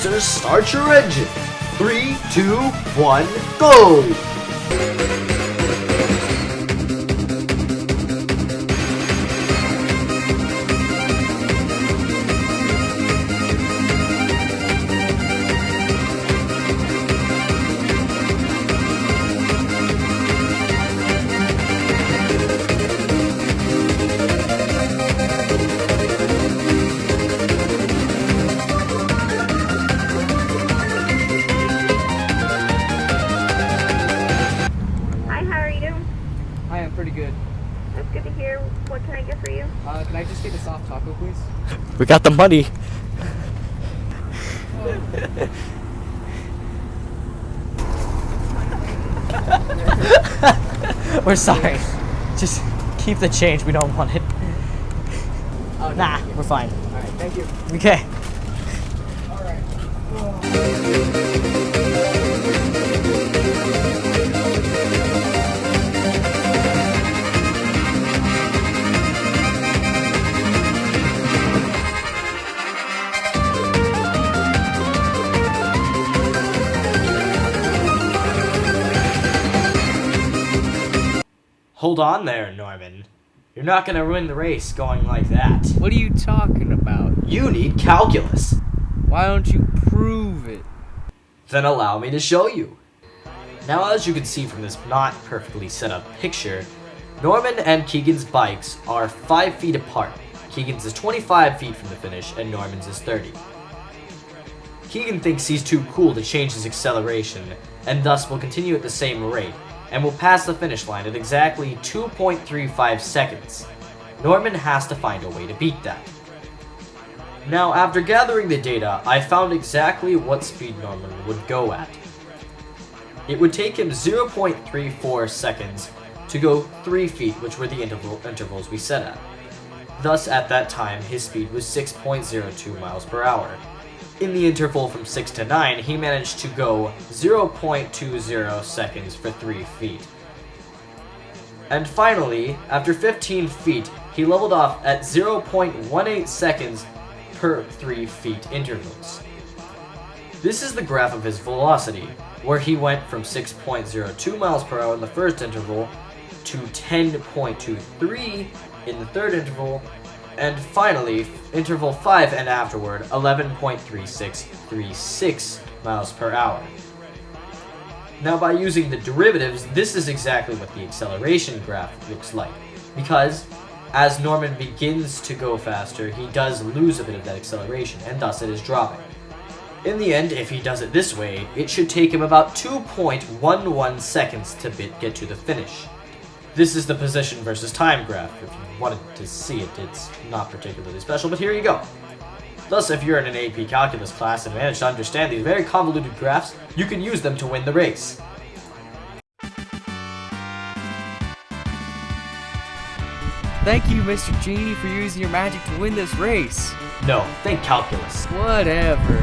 racers, start your engine. 3, 2, 1, go! I am pretty good. That's good to hear. What can I get for you? Can I just get a soft taco, please? We got the money. We're sorry. Just keep the change. We don't want it. Oh, Nah, we're fine. Alright, thank you. Okay. Hold on there, Norman. You're not gonna win the race going like that. What are you talking about? You need calculus. Why don't you prove it? Then allow me to show you. Now, as you can see from this not perfectly set up picture, Norman and Keegan's bikes are 5 feet apart. Keegan's is 25 feet from the finish and Norman's is 30. Keegan thinks he's too cool to change his acceleration and thus will continue at the same rate and will pass the finish line at exactly 2.35 seconds. Norman has to find a way to beat that. Now, after gathering the data, I found exactly what speed Norman would go at. It would take him 0.34 seconds to go 3 feet, which were the intervals we set at. Thus, at that time, his speed was 6.02 miles per hour. In the interval from 6 to 9, he managed to go 0.20 seconds for 3 feet. And finally, after 15 feet, he leveled off at 0.18 seconds per 3 feet intervals. This is the graph of his velocity, where he went from 6.02 miles per hour in the first interval to 10.23 in the third interval, and finally, interval 5 and afterward, 11.3636 miles per hour. Now, by using the derivatives, this is exactly what the acceleration graph looks like, because as Norman begins to go faster, he does lose a bit of that acceleration, and thus it is dropping. In the end, if he does it this way, it should take him about 2.11 seconds to get to the finish. This is the position versus time graph. If you wanted to see it, it's not particularly special, but here you go. Thus, if you're in an AP Calculus class and manage to understand these very convoluted graphs, you can use them to win the race. Thank you, Mr. Genie, for using your magic to win this race. No, think calculus. Whatever.